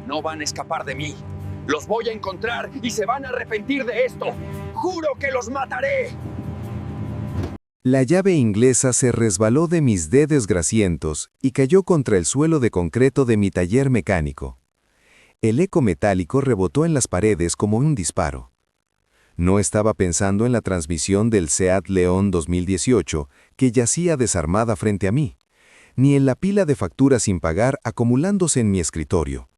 No van a escapar de mí. Los voy a encontrar y se van a arrepentir de esto. ¡Juro que los mataré! La llave inglesa se resbaló de mis dedos grasientos y cayó contra el suelo de concreto de mi taller mecánico. El eco metálico rebotó en las paredes como un disparo. No estaba pensando en la transmisión del Seat León 2018 que yacía desarmada frente a mí, ni en la pila de facturas sin pagar acumulándose en mi escritorio.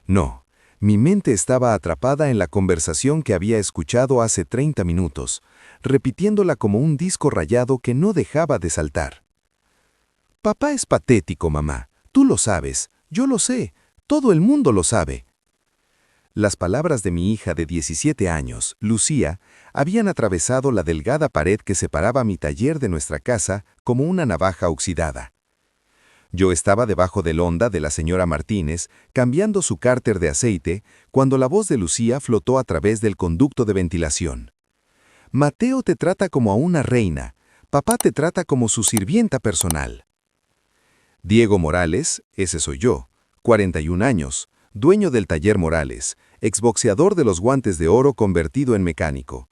No, mi mente estaba atrapada en la conversación que había escuchado hace 30 minutos, repitiéndola como un disco rayado que no dejaba de saltar. Papá es patético, mamá. Tú lo sabes, yo lo sé, todo el mundo lo sabe. Las palabras de mi hija de 17 años, Lucía, habían atravesado la delgada pared que separaba mi taller de nuestra casa como una navaja oxidada. Yo estaba debajo del Honda de la señora Martínez, cambiando su cárter de aceite, cuando la voz de Lucía flotó a través del conducto de ventilación. Mateo te trata como a una reina, papá te trata como su sirvienta personal. Diego Morales, ese soy yo, 41 años, dueño del taller Morales, exboxeador de los guantes de oro convertido en mecánico.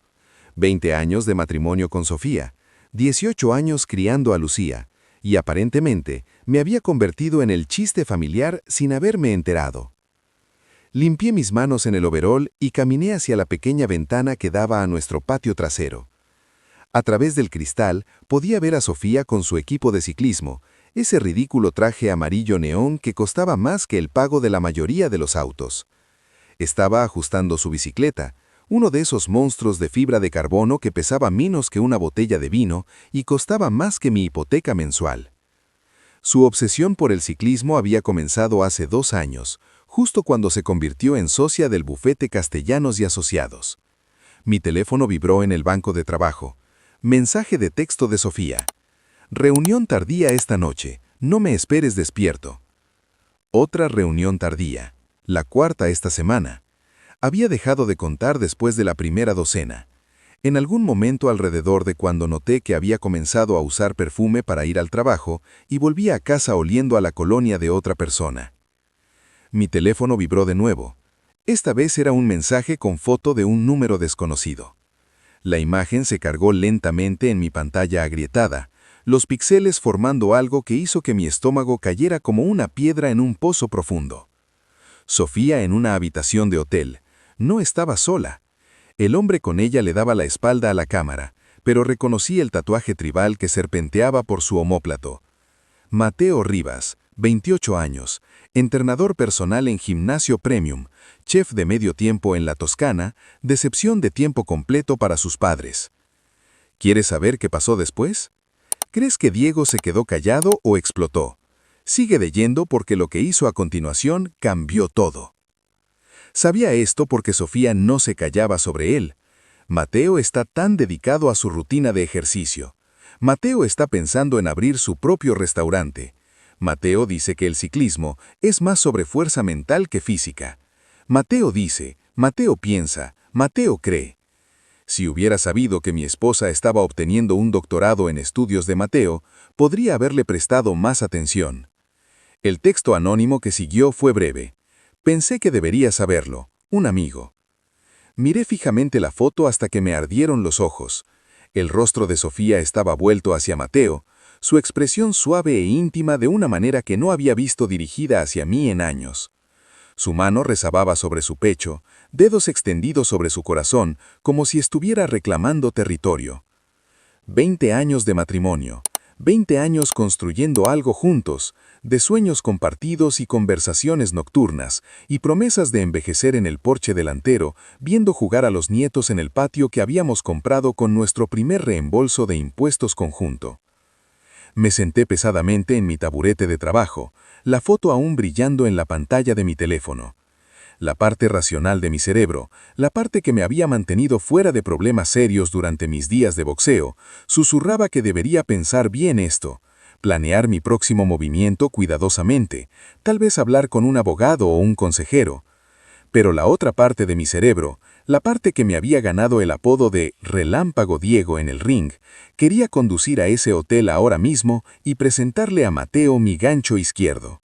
20 años de matrimonio con Sofía, 18 años criando a Lucía, y aparentemente me había convertido en el chiste familiar sin haberme enterado. Limpié mis manos en el overol y caminé hacia la pequeña ventana que daba a nuestro patio trasero. A través del cristal podía ver a Sofía con su equipo de ciclismo, ese ridículo traje amarillo neón que costaba más que el pago de la mayoría de los autos. Estaba ajustando su bicicleta, uno de esos monstruos de fibra de carbono que pesaba menos que una botella de vino y costaba más que mi hipoteca mensual. Su obsesión por el ciclismo había comenzado hace 2 años, justo cuando se convirtió en socia del bufete Castellanos y Asociados. Mi teléfono vibró en el banco de trabajo. Mensaje de texto de Sofía. Reunión tardía esta noche, no me esperes despierto. Otra reunión tardía, la 4ª esta semana. Había dejado de contar después de la primera docena. En algún momento alrededor de cuando noté que había comenzado a usar perfume para ir al trabajo y volví a casa oliendo a la colonia de otra persona. Mi teléfono vibró de nuevo. Esta vez era un mensaje con foto de un número desconocido. La imagen se cargó lentamente en mi pantalla agrietada, los píxeles formando algo que hizo que mi estómago cayera como una piedra en un pozo profundo. Sofía en una habitación de hotel. No estaba sola. El hombre con ella le daba la espalda a la cámara, pero reconocí el tatuaje tribal que serpenteaba por su omóplato. Mateo Rivas, 28 años, entrenador personal en Gimnasio Premium, chef de medio tiempo en la Toscana, decepción de tiempo completo para sus padres. ¿Quieres saber qué pasó después? ¿Crees que Diego se quedó callado o explotó? Sigue leyendo porque lo que hizo a continuación cambió todo. Sabía esto porque Sofía no se callaba sobre él. Mateo está tan dedicado a su rutina de ejercicio. Mateo está pensando en abrir su propio restaurante. Mateo dice que el ciclismo es más sobre fuerza mental que física. Mateo dice, Mateo piensa, Mateo cree. Si hubiera sabido que mi esposa estaba obteniendo un doctorado en estudios de Mateo, podría haberle prestado más atención. El texto anónimo que siguió fue breve. Pensé que debería saberlo, un amigo. Miré fijamente la foto hasta que me ardieron los ojos. El rostro de Sofía estaba vuelto hacia Mateo, su expresión suave e íntima de una manera que no había visto dirigida hacia mí en años. Su mano rezababa sobre su pecho, dedos extendidos sobre su corazón, como si estuviera reclamando territorio. 20 años de matrimonio, 20 años construyendo algo juntos, de sueños compartidos y conversaciones nocturnas, y promesas de envejecer en el porche delantero, viendo jugar a los nietos en el patio que habíamos comprado con nuestro primer reembolso de impuestos conjunto. Me senté pesadamente en mi taburete de trabajo, la foto aún brillando en la pantalla de mi teléfono. La parte racional de mi cerebro, la parte que me había mantenido fuera de problemas serios durante mis días de boxeo, susurraba que debería pensar bien esto, planear mi próximo movimiento cuidadosamente, tal vez hablar con un abogado o un consejero. Pero la otra parte de mi cerebro, la parte que me había ganado el apodo de Relámpago Diego en el ring, quería conducir a ese hotel ahora mismo y presentarle a Mateo mi gancho izquierdo.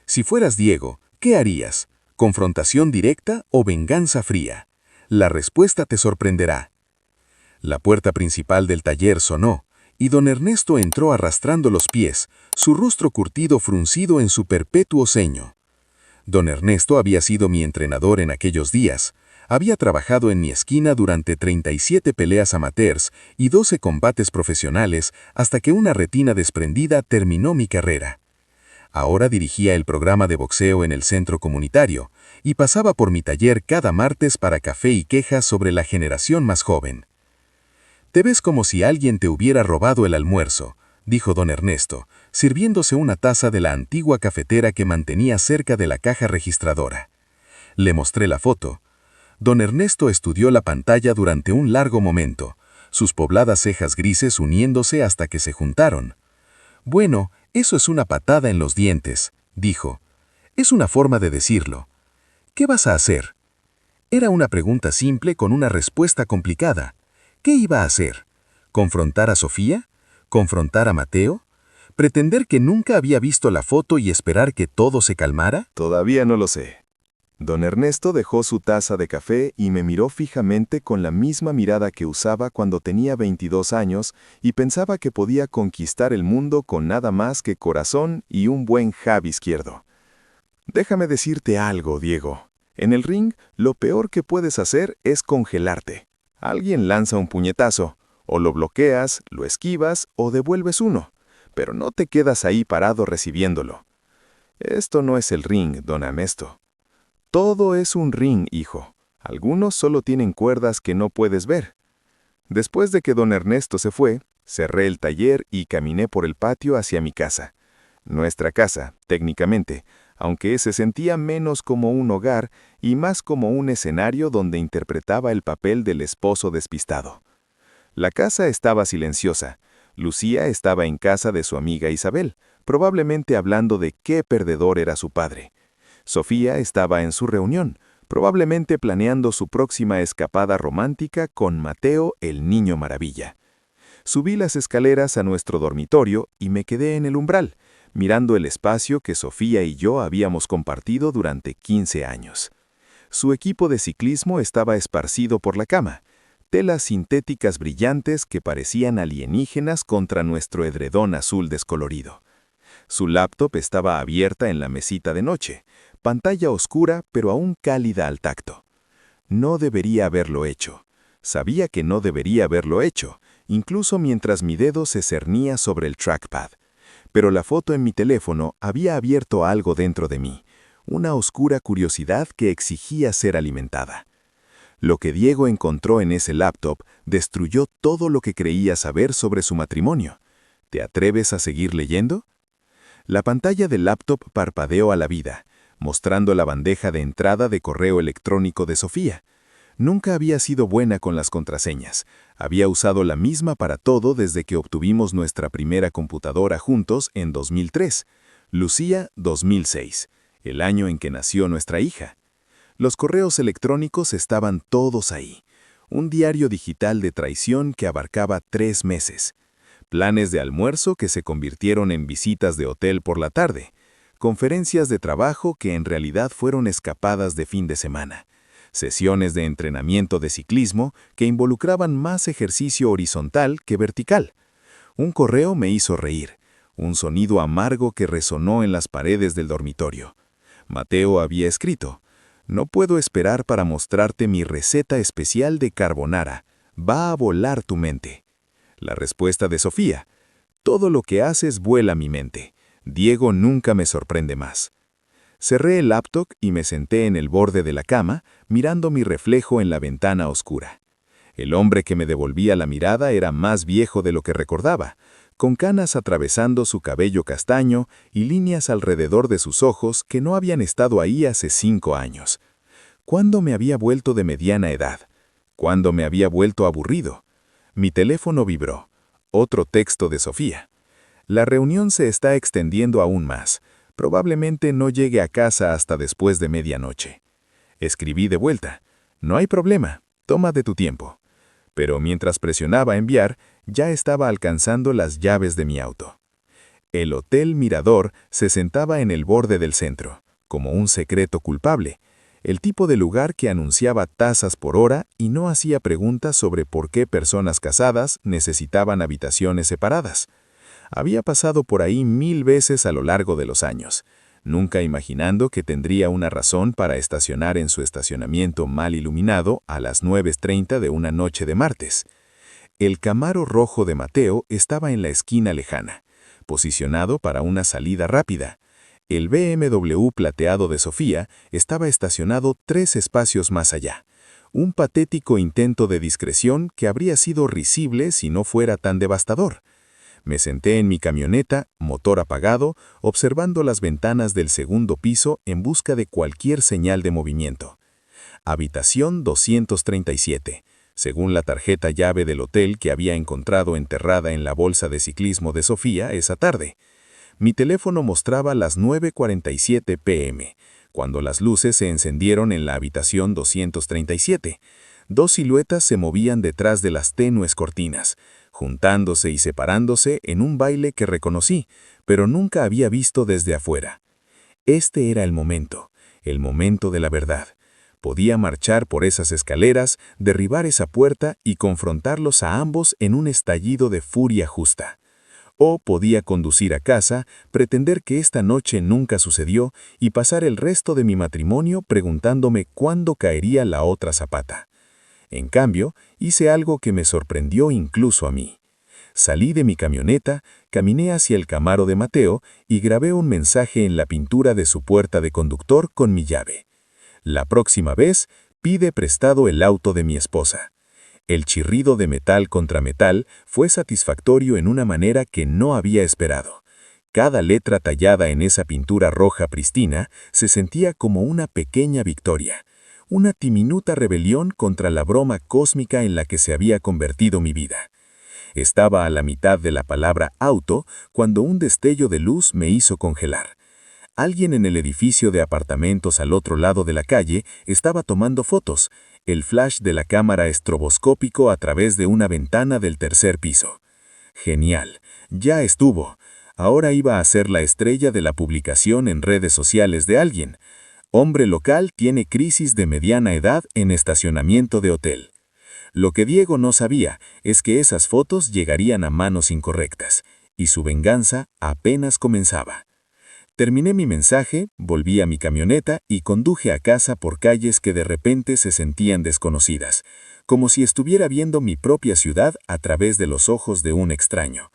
Si fueras Diego, ¿qué harías? ¿Confrontación directa o venganza fría? La respuesta te sorprenderá. La puerta principal del taller sonó, y don Ernesto entró arrastrando los pies, su rostro curtido fruncido en su perpetuo ceño. Don Ernesto había sido mi entrenador en aquellos días. Había trabajado en mi esquina durante 37 peleas amateurs y 12 combates profesionales hasta que una retina desprendida terminó mi carrera. Ahora dirigía el programa de boxeo en el centro comunitario y pasaba por mi taller cada martes para café y quejas sobre la generación más joven. «Te ves como si alguien te hubiera robado el almuerzo», dijo don Ernesto, sirviéndose una taza de la antigua cafetera que mantenía cerca de la caja registradora. Le mostré la foto. Don Ernesto estudió la pantalla durante un largo momento, sus pobladas cejas grises uniéndose hasta que se juntaron. «Bueno, eso es una patada en los dientes», dijo. «Es una forma de decirlo. ¿Qué vas a hacer?» Era una pregunta simple con una respuesta complicada. ¿Qué iba a hacer? ¿Confrontar a Sofía? ¿Confrontar a Mateo? ¿Pretender que nunca había visto la foto y esperar que todo se calmara? Todavía no lo sé. Don Ernesto dejó su taza de café y me miró fijamente con la misma mirada que usaba cuando tenía 22 años y pensaba que podía conquistar el mundo con nada más que corazón y un buen jab izquierdo. Déjame decirte algo, Diego. En el ring, lo peor que puedes hacer es congelarte. Alguien lanza un puñetazo, o lo bloqueas, lo esquivas o devuelves uno, pero no te quedas ahí parado recibiéndolo. Esto no es el ring, don Ernesto. Todo es un ring, hijo. Algunos solo tienen cuerdas que no puedes ver. Después de que don Ernesto se fue, cerré el taller y caminé por el patio hacia mi casa. Nuestra casa, técnicamente, aunque se sentía menos como un hogar y más como un escenario donde interpretaba el papel del esposo despistado. La casa estaba silenciosa. Lucía estaba en casa de su amiga Isabel, probablemente hablando de qué perdedor era su padre. Sofía estaba en su reunión, probablemente planeando su próxima escapada romántica con Mateo, el niño maravilla. Subí las escaleras a nuestro dormitorio y me quedé en el umbral, mirando el espacio que Sofía y yo habíamos compartido durante 15 años. Su equipo de ciclismo estaba esparcido por la cama, telas sintéticas brillantes que parecían alienígenas contra nuestro edredón azul descolorido. Su laptop estaba abierta en la mesita de noche, pantalla oscura pero aún cálida al tacto. No debería haberlo hecho. Sabía que no debería haberlo hecho, incluso mientras mi dedo se cernía sobre el trackpad. Pero la foto en mi teléfono había abierto algo dentro de mí, una oscura curiosidad que exigía ser alimentada. Lo que Diego encontró en ese laptop destruyó todo lo que creía saber sobre su matrimonio. ¿Te atreves a seguir leyendo? La pantalla del laptop parpadeó a la vida, mostrando la bandeja de entrada de correo electrónico de Sofía. Nunca había sido buena con las contraseñas. Había usado la misma para todo desde que obtuvimos nuestra primera computadora juntos en 2003. Lucía, 2006, el año en que nació nuestra hija. Los correos electrónicos estaban todos ahí. Un diario digital de traición que abarcaba 3 meses. Planes de almuerzo que se convirtieron en visitas de hotel por la tarde. Conferencias de trabajo que en realidad fueron escapadas de fin de semana. Sesiones de entrenamiento de ciclismo que involucraban más ejercicio horizontal que vertical. Un correo me hizo reír, un sonido amargo que resonó en las paredes del dormitorio. Mateo había escrito: «No puedo esperar para mostrarte mi receta especial de carbonara. Va a volar tu mente». La respuesta de Sofía: «Todo lo que haces vuela mi mente. Diego nunca me sorprende más». Cerré el laptop y me senté en el borde de la cama, mirando mi reflejo en la ventana oscura. El hombre que me devolvía la mirada era más viejo de lo que recordaba, con canas atravesando su cabello castaño y líneas alrededor de sus ojos que no habían estado ahí hace 5 años. ¿Cuándo me había vuelto de mediana edad? ¿Cuándo me había vuelto aburrido? Mi teléfono vibró. Otro texto de Sofía. «La reunión se está extendiendo aún más. Probablemente no llegue a casa hasta después de medianoche». Escribí de vuelta: «No hay problema, tómate tu tiempo». Pero mientras presionaba enviar, ya estaba alcanzando las llaves de mi auto. El Hotel Mirador se sentaba en el borde del centro, como un secreto culpable, el tipo de lugar que anunciaba tasas por hora y no hacía preguntas sobre por qué personas casadas necesitaban habitaciones separadas. Había pasado por ahí 1000 veces a lo largo de los años, nunca imaginando que tendría una razón para estacionar en su estacionamiento mal iluminado a las 9:30 de una noche de martes. El Camaro rojo de Mateo estaba en la esquina lejana, posicionado para una salida rápida. El BMW plateado de Sofía estaba estacionado 3 espacios más allá. Un patético intento de discreción que habría sido risible si no fuera tan devastador. Me senté en mi camioneta, motor apagado, observando las ventanas del segundo piso en busca de cualquier señal de movimiento. Habitación 237. Según la tarjeta llave del hotel que había encontrado enterrada en la bolsa de ciclismo de Sofía esa tarde. Mi teléfono mostraba las 9:47 p.m., cuando las luces se encendieron en la habitación 237. 2 siluetas se movían detrás de las tenues cortinas, juntándose y separándose en un baile que reconocí, pero nunca había visto desde afuera. Este era el momento de la verdad. Podía marchar por esas escaleras, derribar esa puerta y confrontarlos a ambos en un estallido de furia justa. O podía conducir a casa, pretender que esta noche nunca sucedió y pasar el resto de mi matrimonio preguntándome cuándo caería la otra zapata. En cambio, hice algo que me sorprendió incluso a mí. Salí de mi camioneta, caminé hacia el Camaro de Mateo y grabé un mensaje en la pintura de su puerta de conductor con mi llave. La próxima vez, pide prestado el auto de mi esposa. El chirrido de metal contra metal fue satisfactorio en una manera que no había esperado. Cada letra tallada en esa pintura roja pristina se sentía como una pequeña victoria, una diminuta rebelión contra la broma cósmica en la que se había convertido mi vida. Estaba a la mitad de la palabra auto cuando un destello de luz me hizo congelar. Alguien en el edificio de apartamentos al otro lado de la calle estaba tomando fotos, el flash de la cámara estroboscópico a través de una ventana del tercer piso. Genial, ya estuvo. Ahora iba a ser la estrella de la publicación en redes sociales de alguien. Hombre local tiene crisis de mediana edad en estacionamiento de hotel. Lo que Diego no sabía es que esas fotos llegarían a manos incorrectas, y su venganza apenas comenzaba. Terminé mi mensaje, volví a mi camioneta y conduje a casa por calles que de repente se sentían desconocidas, como si estuviera viendo mi propia ciudad a través de los ojos de un extraño.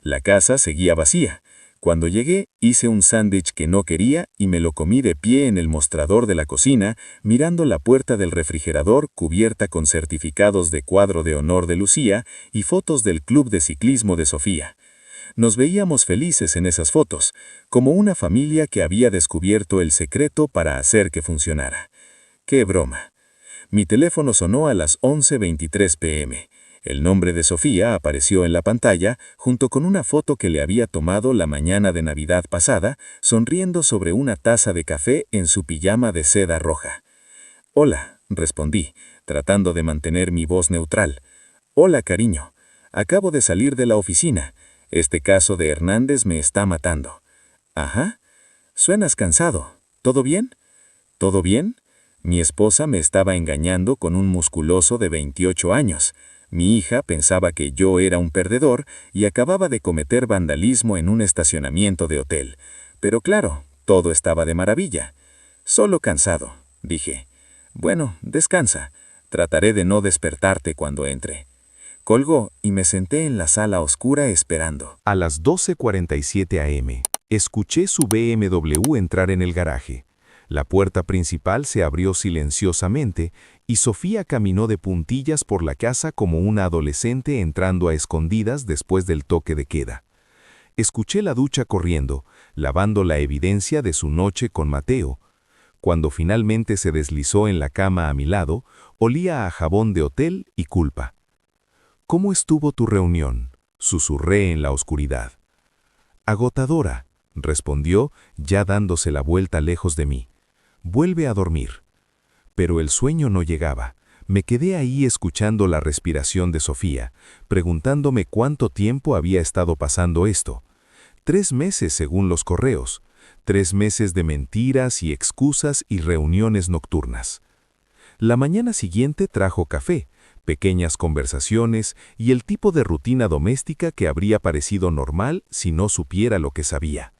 La casa seguía vacía. Cuando llegué, hice un sándwich que no quería y me lo comí de pie en el mostrador de la cocina, mirando la puerta del refrigerador cubierta con certificados de cuadro de honor de Lucía y fotos del club de ciclismo de Sofía. Nos veíamos felices en esas fotos, como una familia que había descubierto el secreto para hacer que funcionara. ¡Qué broma! Mi teléfono sonó a las 11:23 p.m. El nombre de Sofía apareció en la pantalla junto con una foto que le había tomado la mañana de Navidad pasada, sonriendo sobre una taza de café en su pijama de seda roja. «Hola», respondí, tratando de mantener mi voz neutral. «Hola, cariño. Acabo de salir de la oficina. Este caso de Hernández me está matando». «Ajá. Suenas cansado. ¿Todo bien?» «¿Todo bien?» Mi esposa me estaba engañando con un musculoso de 28 años. Mi hija pensaba que yo era un perdedor y acababa de cometer vandalismo en un estacionamiento de hotel. Pero claro, todo estaba de maravilla. «Solo cansado», dije. «Bueno, descansa. Trataré de no despertarte cuando entre». Colgó y me senté en la sala oscura esperando. A las 12:47 a.m., escuché su BMW entrar en el garaje. La puerta principal se abrió silenciosamente y Sofía caminó de puntillas por la casa como una adolescente entrando a escondidas después del toque de queda. Escuché la ducha corriendo, lavando la evidencia de su noche con Mateo. Cuando finalmente se deslizó en la cama a mi lado, olía a jabón de hotel y culpa. «¿Cómo estuvo tu reunión?», susurré en la oscuridad. «Agotadora», respondió, ya dándose la vuelta lejos de mí. «Vuelve a dormir». Pero el sueño no llegaba. Me quedé ahí escuchando la respiración de Sofía, preguntándome cuánto tiempo había estado pasando esto. 3 meses según los correos. 3 meses de mentiras y excusas y reuniones nocturnas. La mañana siguiente trajo café, pequeñas conversaciones y el tipo de rutina doméstica que habría parecido normal si no supiera lo que sabía.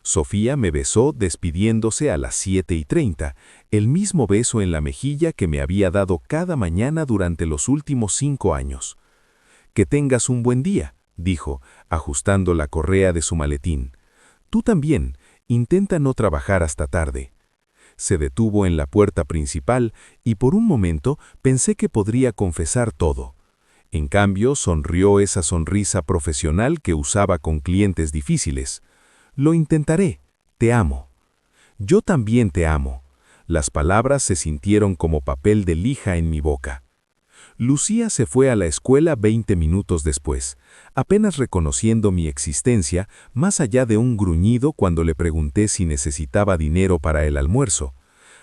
Sofía me besó despidiéndose a las 7:30, el mismo beso en la mejilla que me había dado cada mañana durante los últimos 5 años. «Que tengas un buen día», dijo, ajustando la correa de su maletín. «Tú también, intenta no trabajar hasta tarde». Se detuvo en la puerta principal y por un momento pensé que podría confesar todo. En cambio, sonrió esa sonrisa profesional que usaba con clientes difíciles. «Lo intentaré. Te amo». «Yo también te amo». Las palabras se sintieron como papel de lija en mi boca. Lucía se fue a la escuela 20 minutos después, apenas reconociendo mi existencia, más allá de un gruñido cuando le pregunté si necesitaba dinero para el almuerzo.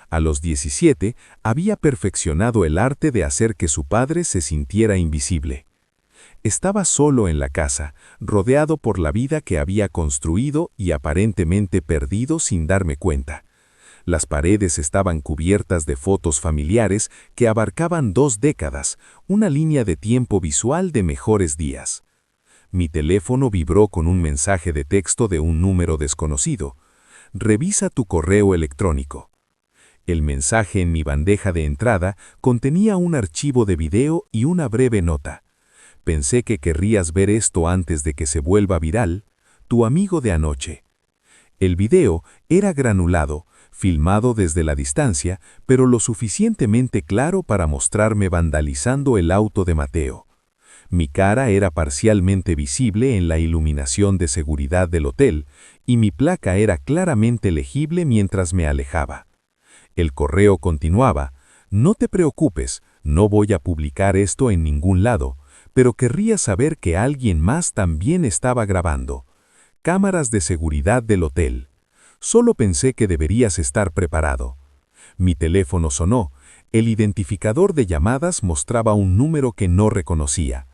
A los 17 había perfeccionado el arte de hacer que su padre se sintiera invisible. Estaba solo en la casa, rodeado por la vida que había construido y aparentemente perdido sin darme cuenta. Las paredes estaban cubiertas de fotos familiares que abarcaban 2 décadas, una línea de tiempo visual de mejores días. Mi teléfono vibró con un mensaje de texto de un número desconocido. «Revisa tu correo electrónico». El mensaje en mi bandeja de entrada contenía un archivo de video y una breve nota. «Pensé que querrías ver esto antes de que se vuelva viral. Tu amigo de anoche». El video era granulado, filmado desde la distancia, pero lo suficientemente claro para mostrarme vandalizando el auto de Mateo. Mi cara era parcialmente visible en la iluminación de seguridad del hotel, y mi placa era claramente legible mientras me alejaba. El correo continuaba: «No te preocupes, no voy a publicar esto en ningún lado, pero querría saber que alguien más también estaba grabando. Cámaras de seguridad del hotel. Solo pensé que deberías estar preparado». Mi teléfono sonó. El identificador de llamadas mostraba un número que no reconocía.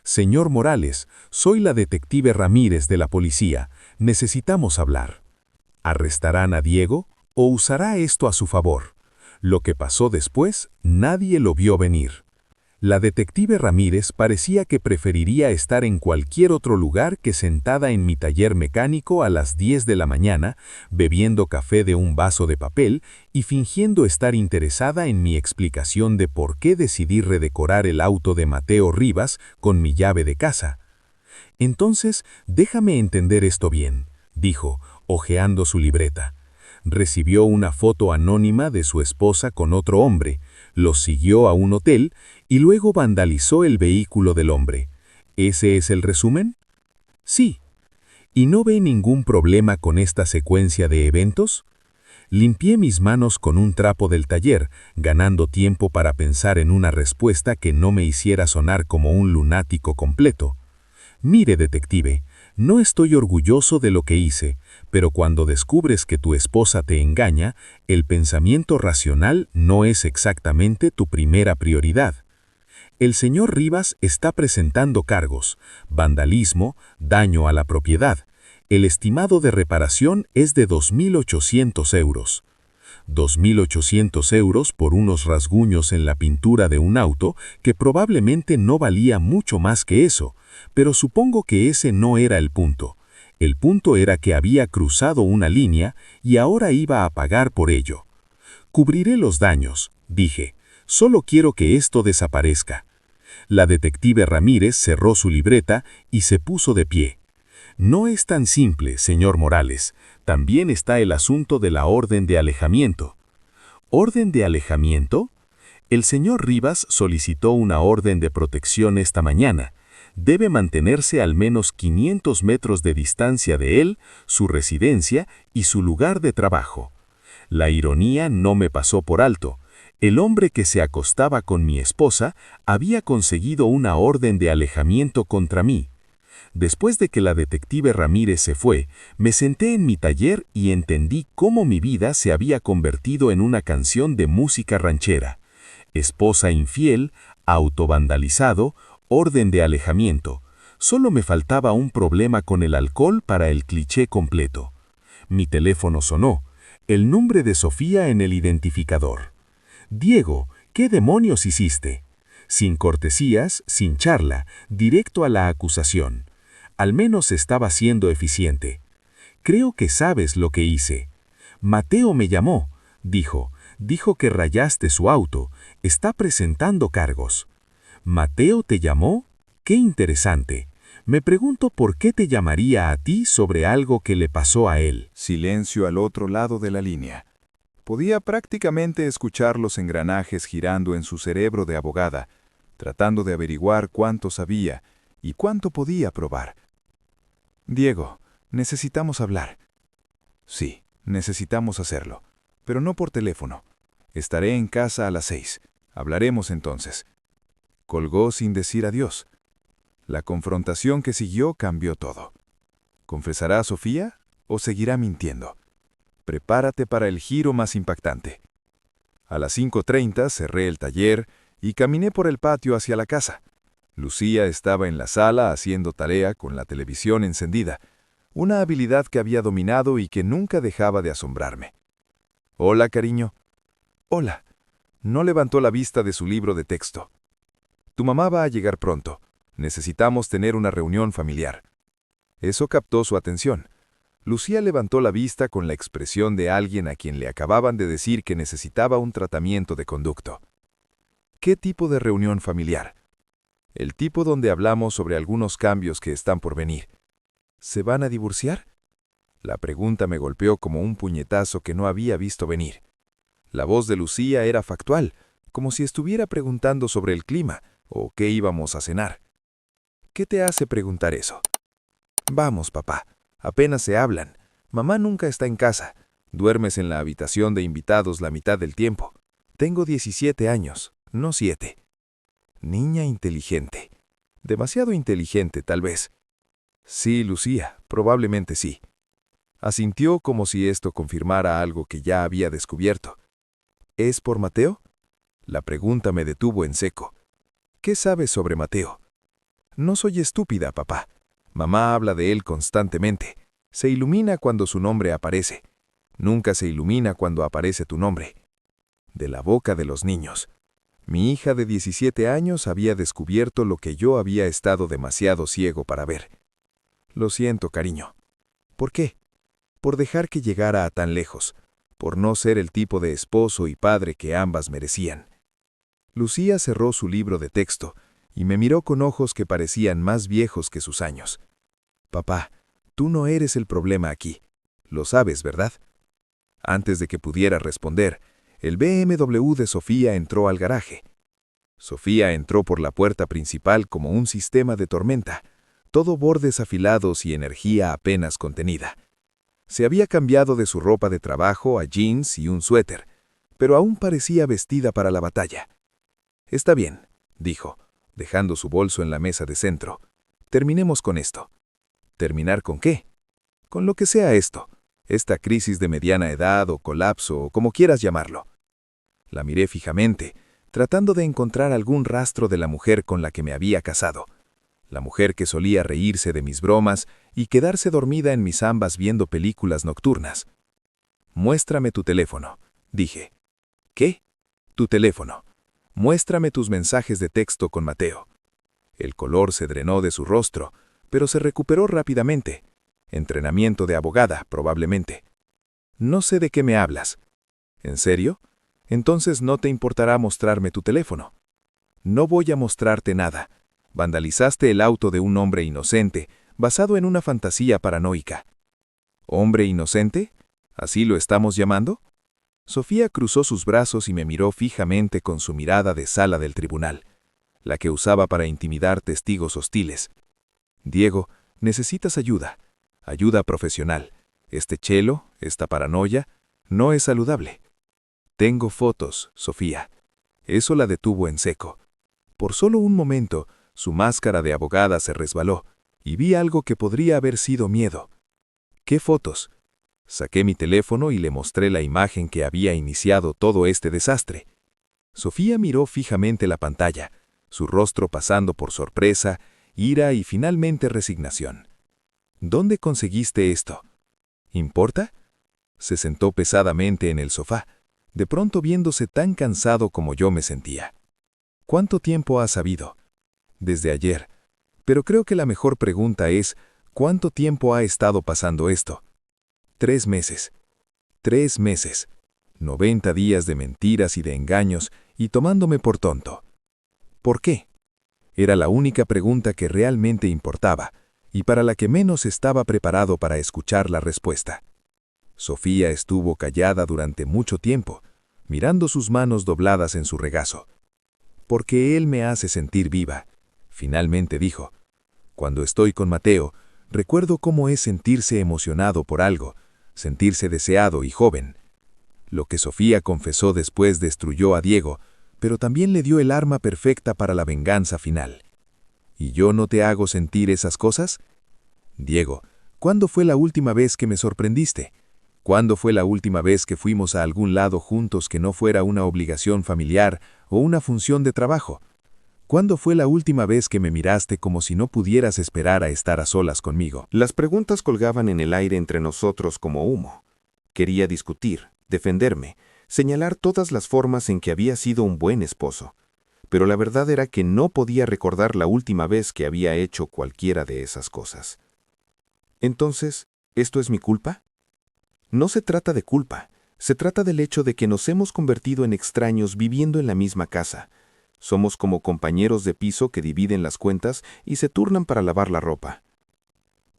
«Señor Morales, soy la detective Ramírez de la policía. Necesitamos hablar». ¿Arrestarán a Diego o usará esto a su favor? Lo que pasó después, nadie lo vio venir. La detective Ramírez parecía que preferiría estar en cualquier otro lugar que sentada en mi taller mecánico a las 10 de la mañana, bebiendo café de un vaso de papel y fingiendo estar interesada en mi explicación de por qué decidí redecorar el auto de Mateo Rivas con mi llave de casa. «Entonces, déjame entender esto bien», dijo, hojeando su libreta. Recibió una foto anónima de su esposa con otro hombre, lo siguió a un hotel y luego vandalizó el vehículo del hombre. ¿Ese es el resumen? Sí. ¿Y no ve ningún problema con esta secuencia de eventos? Limpié mis manos con un trapo del taller, ganando tiempo para pensar en una respuesta que no me hiciera sonar como un lunático completo. «Mire, detective, no estoy orgulloso de lo que hice, pero cuando descubres que tu esposa te engaña, el pensamiento racional no es exactamente tu primera prioridad. El señor Rivas está presentando cargos: vandalismo, daño a la propiedad. El estimado de reparación es de 2.800 euros. 2.800 euros por unos rasguños en la pintura de un auto que probablemente no valía mucho más que eso, pero supongo que ese no era el punto. El punto era que había cruzado una línea y ahora iba a pagar por ello. «Cubriré los daños», dije. «Solo quiero que esto desaparezca». La detective Ramírez cerró su libreta y se puso de pie. «No es tan simple, señor Morales. También está el asunto de la orden de alejamiento». ¿Orden de alejamiento? El señor Rivas solicitó una orden de protección esta mañana. Debe mantenerse al menos 500 metros de distancia de él, su residencia y su lugar de trabajo. La ironía no me pasó por alto. El hombre que se acostaba con mi esposa había conseguido una orden de alejamiento contra mí. Después de que la detective Ramírez se fue, me senté en mi taller y entendí cómo mi vida se había convertido en una canción de música ranchera. Esposa infiel, auto vandalizado, orden de alejamiento. Solo me faltaba un problema con el alcohol para el cliché completo. Mi teléfono sonó. El nombre de Sofía en el identificador. Diego, ¿qué demonios hiciste? Sin cortesías, sin charla, directo a la acusación. Al menos estaba siendo eficiente. Creo que sabes lo que hice. Mateo me llamó, dijo. Dijo que rayaste su auto. Está presentando cargos. ¿Mateo te llamó? Qué interesante. Me pregunto por qué te llamaría a ti sobre algo que le pasó a él. Silencio al otro lado de la línea. Podía prácticamente escuchar los engranajes girando en su cerebro de abogada, tratando de averiguar cuánto sabía y cuánto podía probar. Diego, necesitamos hablar. Sí, necesitamos hacerlo, pero no por teléfono. Estaré en casa a las 6. Hablaremos entonces. Colgó sin decir adiós. La confrontación que siguió cambió todo. ¿Confesará a Sofía o seguirá mintiendo? Prepárate para el giro más impactante. A las 5:30 cerré el taller y caminé por el patio hacia la casa. Lucía estaba en la sala haciendo tarea con la televisión encendida, una habilidad que había dominado y que nunca dejaba de asombrarme. «Hola, cariño». «Hola». No levantó la vista de su libro de texto. «Tu mamá va a llegar pronto. Necesitamos tener una reunión familiar». Eso captó su atención. Lucía levantó la vista con la expresión de alguien a quien le acababan de decir que necesitaba un tratamiento de conducto. ¿Qué tipo de reunión familiar? El tipo donde hablamos sobre algunos cambios que están por venir. ¿Se van a divorciar? La pregunta me golpeó como un puñetazo que no había visto venir. La voz de Lucía era factual, como si estuviera preguntando sobre el clima o qué íbamos a cenar. ¿Qué te hace preguntar eso? Vamos, papá. Apenas se hablan. Mamá nunca está en casa. Duermes en la habitación de invitados la mitad del tiempo. Tengo 17 años, no 7. Niña inteligente. Demasiado inteligente, tal vez. Sí, Lucía, probablemente sí. Asintió como si esto confirmara algo que ya había descubierto. ¿Es por Mateo? La pregunta me detuvo en seco. ¿Qué sabes sobre Mateo? No soy estúpida, papá. Mamá habla de él constantemente. Se ilumina cuando su nombre aparece. Nunca se ilumina cuando aparece tu nombre. De la boca de los niños. Mi hija de 17 años había descubierto lo que yo había estado demasiado ciego para ver. Lo siento, cariño. ¿Por qué? Por dejar que llegara a tan lejos. Por no ser el tipo de esposo y padre que ambas merecían. Lucía cerró su libro de texto y me miró con ojos que parecían más viejos que sus años. Papá, tú no eres el problema aquí. Lo sabes, ¿verdad? Antes de que pudiera responder, el BMW de Sofía entró al garaje. Sofía entró por la puerta principal como un sistema de tormenta, todo bordes afilados y energía apenas contenida. Se había cambiado de su ropa de trabajo a jeans y un suéter, pero aún parecía vestida para la batalla. Está bien, dijo, dejando su bolso en la mesa de centro. Terminemos con esto. ¿Terminar con qué? Con lo que sea esto, esta crisis de mediana edad o colapso o como quieras llamarlo. La miré fijamente, tratando de encontrar algún rastro de la mujer con la que me había casado. La mujer que solía reírse de mis bromas y quedarse dormida en mis ambas viendo películas nocturnas. Muéstrame tu teléfono, dije. ¿Qué? Tu teléfono. Muéstrame tus mensajes de texto con Mateo. El color se drenó de su rostro, pero se recuperó rápidamente. Entrenamiento de abogada, probablemente. No sé de qué me hablas. ¿En serio? Entonces no te importará mostrarme tu teléfono. No voy a mostrarte nada. Vandalizaste el auto de un hombre inocente, basado en una fantasía paranoica. ¿Hombre inocente? ¿Así lo estamos llamando? Sofía cruzó sus brazos y me miró fijamente con su mirada de sala del tribunal, la que usaba para intimidar testigos hostiles. Diego, necesitas ayuda. Ayuda profesional. Este chelo, esta paranoia, no es saludable. Tengo fotos, Sofía. Eso la detuvo en seco. Por solo un momento, su máscara de abogada se resbaló, y vi algo que podría haber sido miedo. ¿Qué fotos? Saqué mi teléfono y le mostré la imagen que había iniciado todo este desastre. Sofía miró fijamente la pantalla, su rostro pasando por sorpresa, ira y finalmente resignación. ¿Dónde conseguiste esto? ¿Importa? Se sentó pesadamente en el sofá, de pronto viéndose tan cansado como yo me sentía. ¿Cuánto tiempo ha sabido? Desde ayer. Pero creo que la mejor pregunta es, ¿cuánto tiempo ha estado pasando esto? 3 meses. 3 meses. 90 días de mentiras y de engaños y tomándome por tonto. ¿Por qué? Era la única pregunta que realmente importaba y para la que menos estaba preparado para escuchar la respuesta. Sofía estuvo callada durante mucho tiempo, mirando sus manos dobladas en su regazo. Porque él me hace sentir viva, finalmente dijo. Cuando estoy con Mateo, recuerdo cómo es sentirse emocionado por algo, sentirse deseado y joven. Lo que Sofía confesó después destruyó a Diego, pero también le dio el arma perfecta para la venganza final. ¿Y yo no te hago sentir esas cosas? Diego, ¿cuándo fue la última vez que me sorprendiste? ¿Cuándo fue la última vez que fuimos a algún lado juntos que no fuera una obligación familiar o una función de trabajo? ¿Cuándo fue la última vez que me miraste como si no pudieras esperar a estar a solas conmigo? Las preguntas colgaban en el aire entre nosotros como humo. Quería discutir, defenderme, señalar todas las formas en que había sido un buen esposo. Pero la verdad era que no podía recordar la última vez que había hecho cualquiera de esas cosas. Entonces, ¿esto es mi culpa? No se trata de culpa, se trata del hecho de que nos hemos convertido en extraños viviendo en la misma casa. Somos como compañeros de piso que dividen las cuentas y se turnan para lavar la ropa.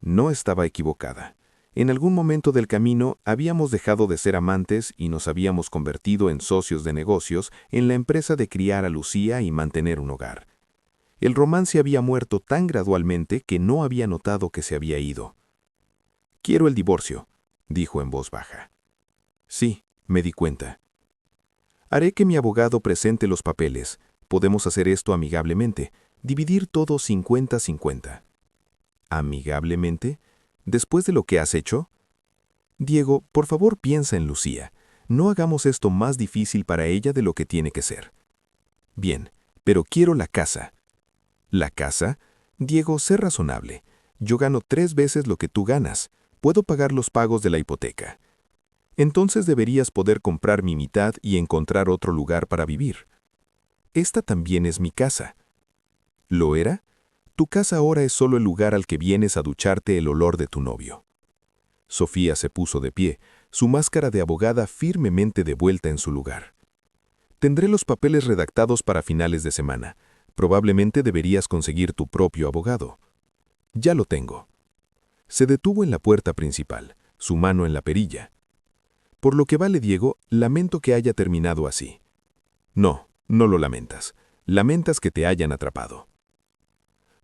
No estaba equivocada. En algún momento del camino habíamos dejado de ser amantes y nos habíamos convertido en socios de negocios en la empresa de criar a Lucía y mantener un hogar. El romance había muerto tan gradualmente que no había notado que se había ido. «Quiero el divorcio», dijo en voz baja. «Sí», me di cuenta. «Haré que mi abogado presente los papeles. Podemos hacer esto amigablemente, dividir todo 50-50. ¿Amigablemente? ¿Después de lo que has hecho? Diego, por favor piensa en Lucía. No hagamos esto más difícil para ella de lo que tiene que ser. Bien, pero quiero la casa». ¿La casa? Diego, sé razonable. Yo gano 3 veces lo que tú ganas. Puedo pagar los pagos de la hipoteca. Entonces deberías poder comprar mi mitad y encontrar otro lugar para vivir. Esta también es mi casa. ¿Lo era? Tu casa ahora es solo el lugar al que vienes a ducharte el olor de tu novio. Sofía se puso de pie, su máscara de abogada firmemente de vuelta en su lugar. Tendré los papeles redactados para finales de semana. Probablemente deberías conseguir tu propio abogado. Ya lo tengo. Se detuvo en la puerta principal, su mano en la perilla. Por lo que vale, Diego, lamento que haya terminado así. No, no lo lamentas. Lamentas que te hayan atrapado.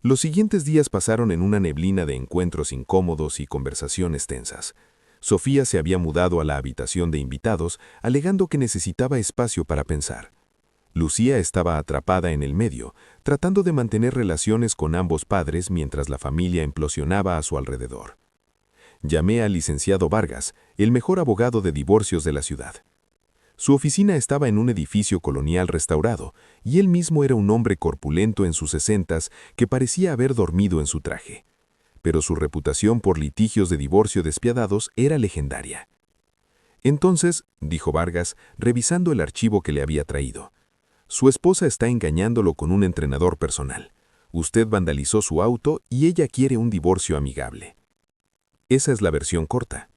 Los siguientes días pasaron en una neblina de encuentros incómodos y conversaciones tensas. Sofía se había mudado a la habitación de invitados, alegando que necesitaba espacio para pensar. Lucía estaba atrapada en el medio, tratando de mantener relaciones con ambos padres mientras la familia implosionaba a su alrededor. Llamé al licenciado Vargas, el mejor abogado de divorcios de la ciudad. Su oficina estaba en un edificio colonial restaurado, y él mismo era un hombre corpulento en sus 60s que parecía haber dormido en su traje. Pero su reputación por litigios de divorcio despiadados era legendaria. Entonces, dijo Vargas, revisando el archivo que le había traído, su esposa está engañándolo con un entrenador personal. Usted vandalizó su auto y ella quiere un divorcio amigable. Esa es la versión corta.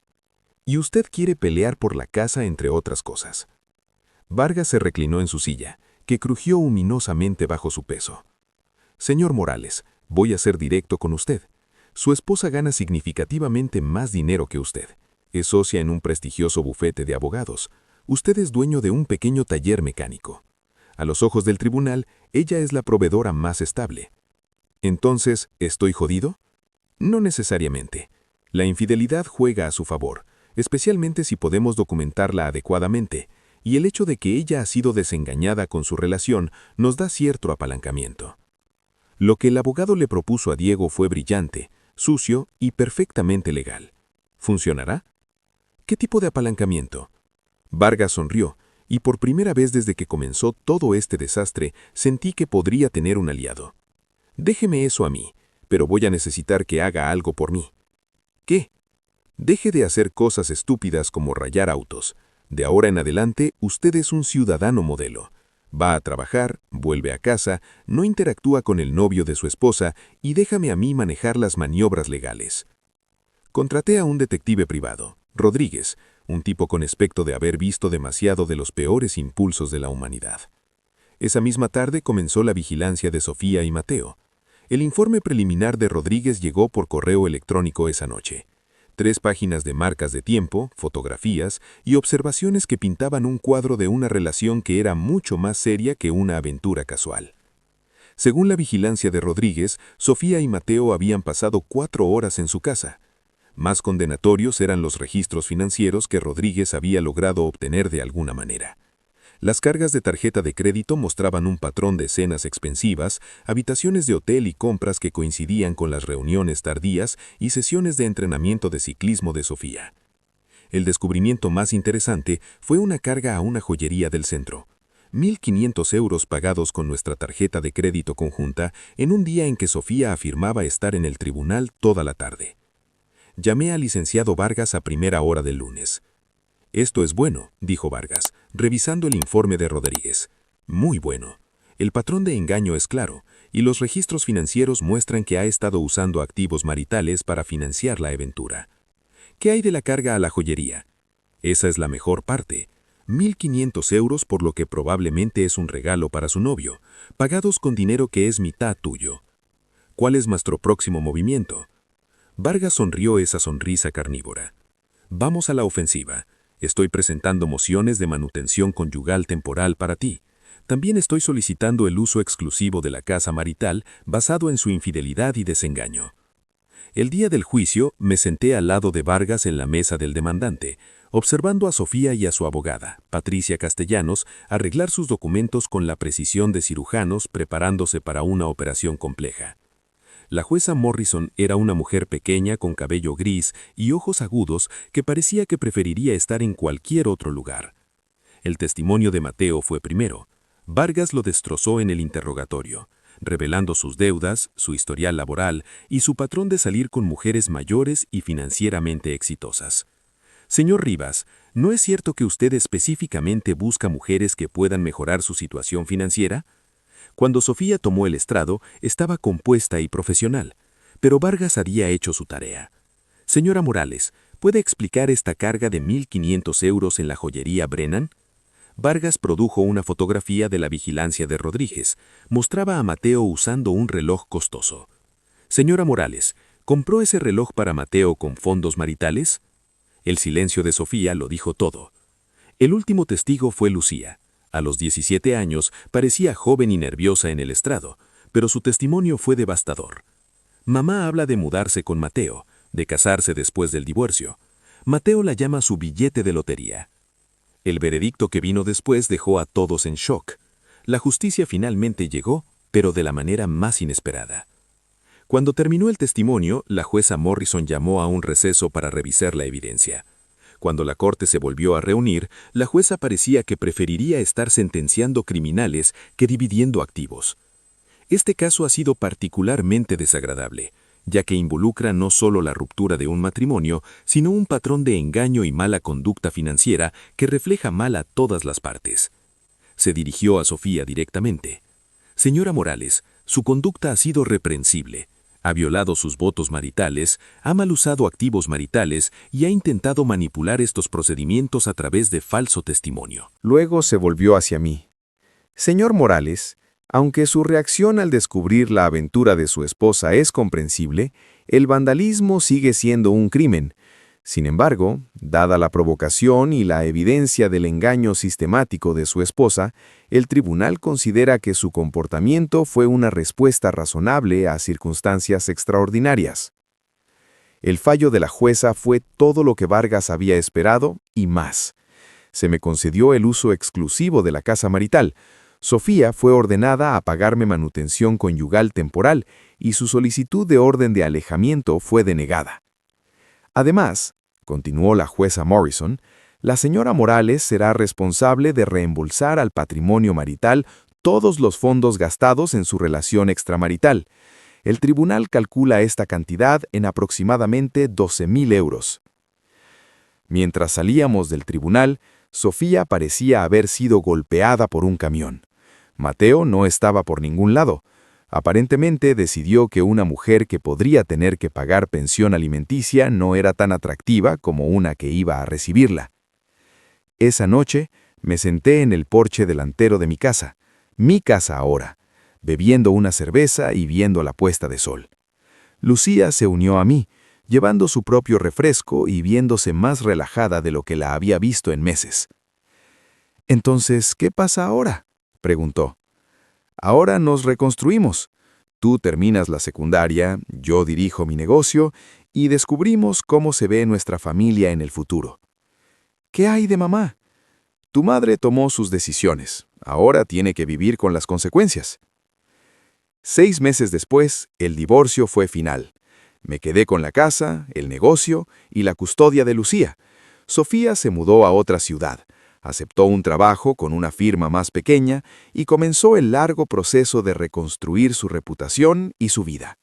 Y usted quiere pelear por la casa, entre otras cosas. Vargas se reclinó en su silla, que crujió ominosamente bajo su peso. Señor Morales, voy a ser directo con usted. Su esposa gana significativamente más dinero que usted. Es socia en un prestigioso bufete de abogados. Usted es dueño de un pequeño taller mecánico. A los ojos del tribunal, ella es la proveedora más estable. Entonces, ¿estoy jodido? No necesariamente. La infidelidad juega a su favor, especialmente si podemos documentarla adecuadamente, y el hecho de que ella ha sido desengañada con su relación nos da cierto apalancamiento. Lo que el abogado le propuso a Diego fue brillante, sucio y perfectamente legal. ¿Funcionará? ¿Qué tipo de apalancamiento? Vargas sonrió, y por primera vez desde que comenzó todo este desastre, sentí que podría tener un aliado. Déjeme eso a mí, pero voy a necesitar que haga algo por mí. ¿Qué? Deje de hacer cosas estúpidas como rayar autos. De ahora en adelante, usted es un ciudadano modelo. Va a trabajar, vuelve a casa, no interactúa con el novio de su esposa y déjame a mí manejar las maniobras legales. Contraté a un detective privado, Rodríguez, un tipo con aspecto de haber visto demasiado de los peores impulsos de la humanidad. Esa misma tarde comenzó la vigilancia de Sofía y Mateo. El informe preliminar de Rodríguez llegó por correo electrónico esa noche. 3 páginas de marcas de tiempo, fotografías y observaciones que pintaban un cuadro de una relación que era mucho más seria que una aventura casual. Según la vigilancia de Rodríguez, Sofía y Mateo habían pasado 4 horas en su casa. Más condenatorios eran los registros financieros que Rodríguez había logrado obtener de alguna manera. Las cargas de tarjeta de crédito mostraban un patrón de cenas expensivas, habitaciones de hotel y compras que coincidían con las reuniones tardías y sesiones de entrenamiento de ciclismo de Sofía. El descubrimiento más interesante fue una carga a una joyería del centro. 1.500 euros pagados con nuestra tarjeta de crédito conjunta en un día en que Sofía afirmaba estar en el tribunal toda la tarde. Llamé al licenciado Vargas a primera hora del lunes. «Esto es bueno», dijo Vargas, revisando el informe de Rodríguez. «Muy bueno. El patrón de engaño es claro, y los registros financieros muestran que ha estado usando activos maritales para financiar la aventura. ¿Qué hay de la carga a la joyería? Esa es la mejor parte. 1.500 euros por lo que probablemente es un regalo para su novio, pagados con dinero que es mitad tuyo. ¿Cuál es nuestro próximo movimiento?» Vargas sonrió esa sonrisa carnívora. «Vamos a la ofensiva. Estoy presentando mociones de manutención conyugal temporal para ti. También estoy solicitando el uso exclusivo de la casa marital basado en su infidelidad y desengaño». El día del juicio me senté al lado de Vargas en la mesa del demandante, observando a Sofía y a su abogada, Patricia Castellanos, arreglar sus documentos con la precisión de cirujanos preparándose para una operación compleja. La jueza Morrison era una mujer pequeña con cabello gris y ojos agudos que parecía que preferiría estar en cualquier otro lugar. El testimonio de Mateo fue primero. Vargas lo destrozó en el interrogatorio, revelando sus deudas, su historial laboral y su patrón de salir con mujeres mayores y financieramente exitosas. «Señor Rivas, ¿no es cierto que usted específicamente busca mujeres que puedan mejorar su situación financiera?» Cuando Sofía tomó el estrado, estaba compuesta y profesional, pero Vargas había hecho su tarea. «Señora Morales, ¿puede explicar esta carga de 1.500 euros en la joyería Brennan?» Vargas produjo una fotografía de la vigilancia de Rodríguez. Mostraba a Mateo usando un reloj costoso. «Señora Morales, ¿compró ese reloj para Mateo con fondos maritales?» El silencio de Sofía lo dijo todo. El último testigo fue Lucía. A los 17 años parecía joven y nerviosa en el estrado, pero su testimonio fue devastador. Mamá habla de mudarse con Mateo, de casarse después del divorcio. Mateo la llama su billete de lotería. El veredicto que vino después dejó a todos en shock. La justicia finalmente llegó, pero de la manera más inesperada. Cuando terminó el testimonio, la jueza Morrison llamó a un receso para revisar la evidencia. Cuando la corte se volvió a reunir, la jueza parecía que preferiría estar sentenciando criminales que dividiendo activos. Este caso ha sido particularmente desagradable, ya que involucra no solo la ruptura de un matrimonio, sino un patrón de engaño y mala conducta financiera que refleja mal a todas las partes. Se dirigió a Sofía directamente. «Señora Morales, su conducta ha sido reprensible. Ha violado sus votos maritales, ha mal usado activos maritales y ha intentado manipular estos procedimientos a través de falso testimonio». Luego se volvió hacia mí. «Señor Morales, aunque su reacción al descubrir la aventura de su esposa es comprensible, el vandalismo sigue siendo un crimen. Sin embargo, dada la provocación y la evidencia del engaño sistemático de su esposa, el tribunal considera que su comportamiento fue una respuesta razonable a circunstancias extraordinarias». El fallo de la jueza fue todo lo que Vargas había esperado y más. Se me concedió el uso exclusivo de la casa marital. Sofía fue ordenada a pagarme manutención conyugal temporal y su solicitud de orden de alejamiento fue denegada. Además, continuó la jueza Morrison, la señora Morales será responsable de reembolsar al patrimonio marital todos los fondos gastados en su relación extramarital. El tribunal calcula esta cantidad en aproximadamente 12.000 euros. Mientras salíamos del tribunal, Sofía parecía haber sido golpeada por un camión. Mateo no estaba por ningún lado. Aparentemente decidió que una mujer que podría tener que pagar pensión alimenticia no era tan atractiva como una que iba a recibirla. Esa noche me senté en el porche delantero de mi casa ahora, bebiendo una cerveza y viendo la puesta de sol. Lucía se unió a mí, llevando su propio refresco y viéndose más relajada de lo que la había visto en meses. «Entonces, ¿qué pasa ahora?», preguntó. «Ahora nos reconstruimos. Tú terminas la secundaria, yo dirijo mi negocio y descubrimos cómo se ve nuestra familia en el futuro». «¿Qué hay de mamá?». «Tu madre tomó sus decisiones. Ahora tiene que vivir con las consecuencias». 6 meses después, el divorcio fue final. Me quedé con la casa, el negocio y la custodia de Lucía. Sofía se mudó a otra ciudad, aceptó un trabajo con una firma más pequeña y comenzó el largo proceso de reconstruir su reputación y su vida.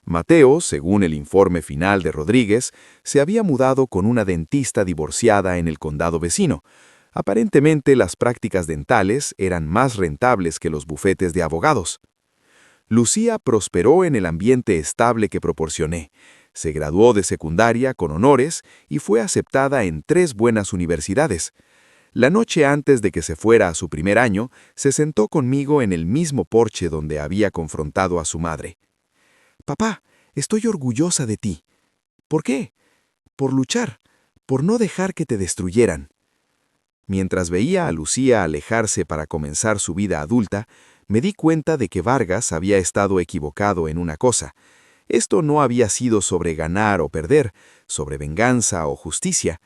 Mateo, según el informe final de Rodríguez, se había mudado con una dentista divorciada en el condado vecino. Aparentemente, las prácticas dentales eran más rentables que los bufetes de abogados. Lucía prosperó en el ambiente estable que proporcioné. Se graduó de secundaria con honores y fue aceptada en 3 buenas universidades. La noche antes de que se fuera a su primer año, se sentó conmigo en el mismo porche donde había confrontado a su madre. «Papá, estoy orgullosa de ti». «¿Por qué?». «Por luchar, por no dejar que te destruyeran». Mientras veía a Lucía alejarse para comenzar su vida adulta, me di cuenta de que Vargas había estado equivocado en una cosa. Esto no había sido sobre ganar o perder, sobre venganza o justicia.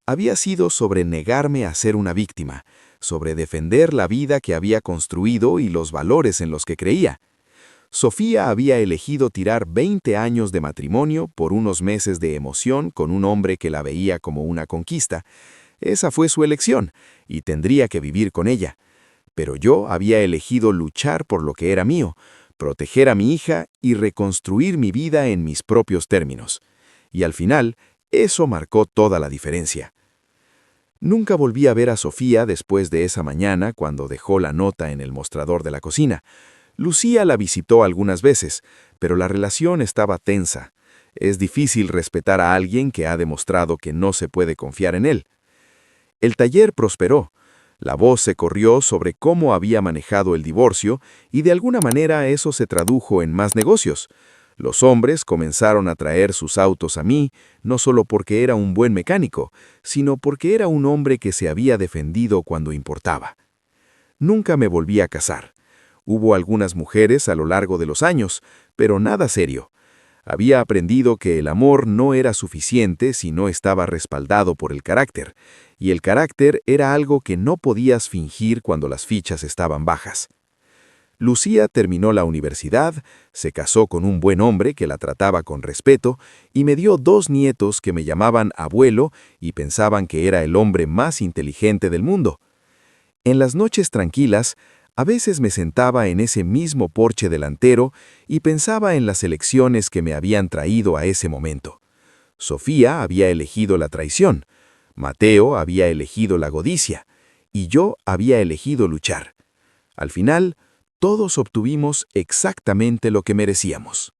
Había sido sobre negarme a ser una víctima, sobre defender la vida que había construido y los valores en los que creía. Sofía había elegido tirar 20 años de matrimonio por unos meses de emoción con un hombre que la veía como una conquista. Esa fue su elección, y tendría que vivir con ella. Pero yo había elegido luchar por lo que era mío, proteger a mi hija y reconstruir mi vida en mis propios términos. Y al final, eso marcó toda la diferencia. Nunca volví a ver a Sofía después de esa mañana cuando dejó la nota en el mostrador de la cocina. Lucía la visitó algunas veces, pero la relación estaba tensa. Es difícil respetar a alguien que ha demostrado que no se puede confiar en él. El taller prosperó. La voz se corrió sobre cómo había manejado el divorcio y de alguna manera eso se tradujo en más negocios. Los hombres comenzaron a traer sus autos a mí, no solo porque era un buen mecánico, sino porque era un hombre que se había defendido cuando importaba. Nunca me volví a casar. Hubo algunas mujeres a lo largo de los años, pero nada serio. Había aprendido que el amor no era suficiente si no estaba respaldado por el carácter, y el carácter era algo que no podías fingir cuando las fichas estaban bajas. Lucía terminó la universidad, se casó con un buen hombre que la trataba con respeto y me dio 2 nietos que me llamaban abuelo y pensaban que era el hombre más inteligente del mundo. En las noches tranquilas, a veces me sentaba en ese mismo porche delantero y pensaba en las elecciones que me habían traído a ese momento. Sofía había elegido la traición, Mateo había elegido la codicia, y yo había elegido luchar. Al final, todos obtuvimos exactamente lo que merecíamos.